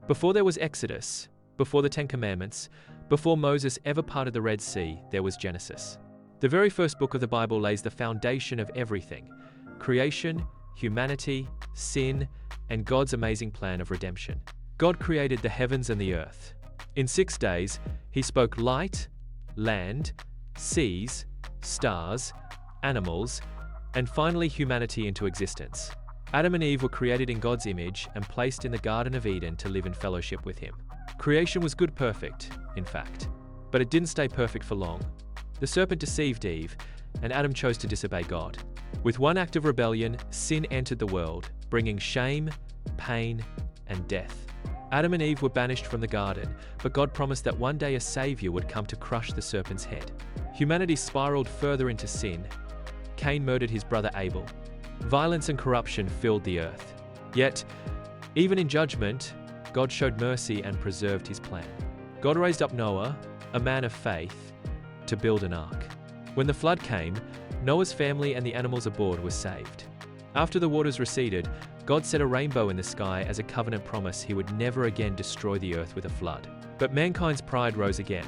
Before there was Exodus, before the Ten Commandments, before Moses ever parted the Red Sea, there was Genesis. The very first book of the Bible lays the foundation of everything: creation, humanity, sin, and God's amazing plan of redemption. God created the heavens and the earth. In 6 days, He spoke light, land, seas, stars, animals, and finally humanity into existence. Adam and Eve were created in God's image and placed in the Garden of Eden to live in fellowship with Him. Creation was good, perfect, in fact, but it didn't stay perfect for long. The serpent deceived Eve, and Adam chose to disobey God. With one act of rebellion, sin entered the world, bringing shame, pain, and death. Adam and Eve were banished from the garden, but God promised that one day a savior would come to crush the serpent's head. Humanity spiraled further into sin. Cain murdered his brother Abel. Violence and corruption filled the earth. Yet, even in judgment, God showed mercy and preserved His plan. God raised up Noah, a man of faith, to build an ark. When the flood came, Noah's family and the animals aboard were saved. After the waters receded, God set a rainbow in the sky as a covenant promise He would never again destroy the earth with a flood. But mankind's pride rose again.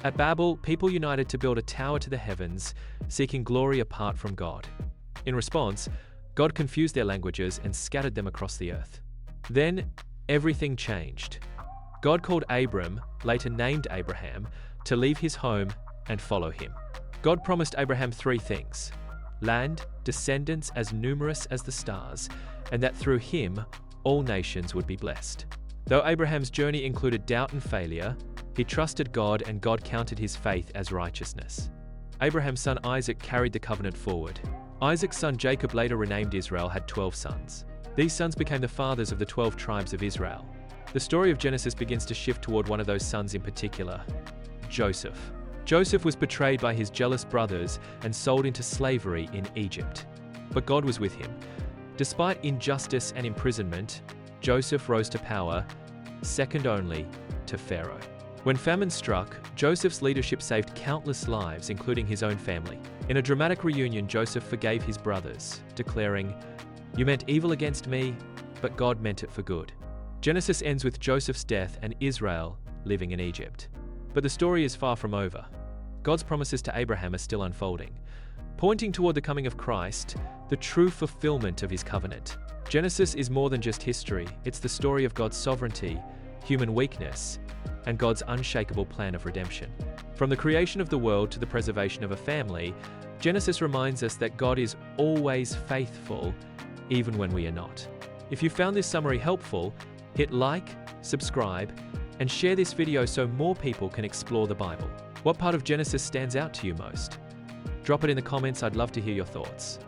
At Babel, people united to build a tower to the heavens, seeking glory apart from God. In response, God confused their languages and scattered them across the earth. Then, everything changed. God called Abram, later named Abraham, to leave his home and follow Him. God promised Abraham 3 things: land, descendants as numerous as the stars, and that through him, all nations would be blessed. Though Abraham's journey included doubt and failure, he trusted God and God counted his faith as righteousness. Abraham's son Isaac carried the covenant forward. Isaac's son Jacob, later renamed Israel, had 12 sons. These sons became the fathers of the 12 tribes of Israel. The story of Genesis begins to shift toward one of those sons in particular: Joseph. Joseph was betrayed by his jealous brothers and sold into slavery in Egypt. But God was with him. Despite injustice and imprisonment, Joseph rose to power, second only to Pharaoh. When famine struck, Joseph's leadership saved countless lives, including his own family. In a dramatic reunion, Joseph forgave his brothers, declaring, "You meant evil against me, but God meant it for good." Genesis ends with Joseph's death and Israel living in Egypt. But the story is far from over. God's promises to Abraham are still unfolding, pointing toward the coming of Christ, the true fulfillment of His covenant. Genesis is more than just history. It's the story of God's sovereignty, human weakness, and God's unshakable plan of redemption. From the creation of the world to the preservation of a family, Genesis reminds us that God is always faithful, even when we are not. If you found this summary helpful, hit like, subscribe, and share this video so more people can explore the Bible. What part of Genesis stands out to you most? Drop it in the comments. I'd love to hear your thoughts.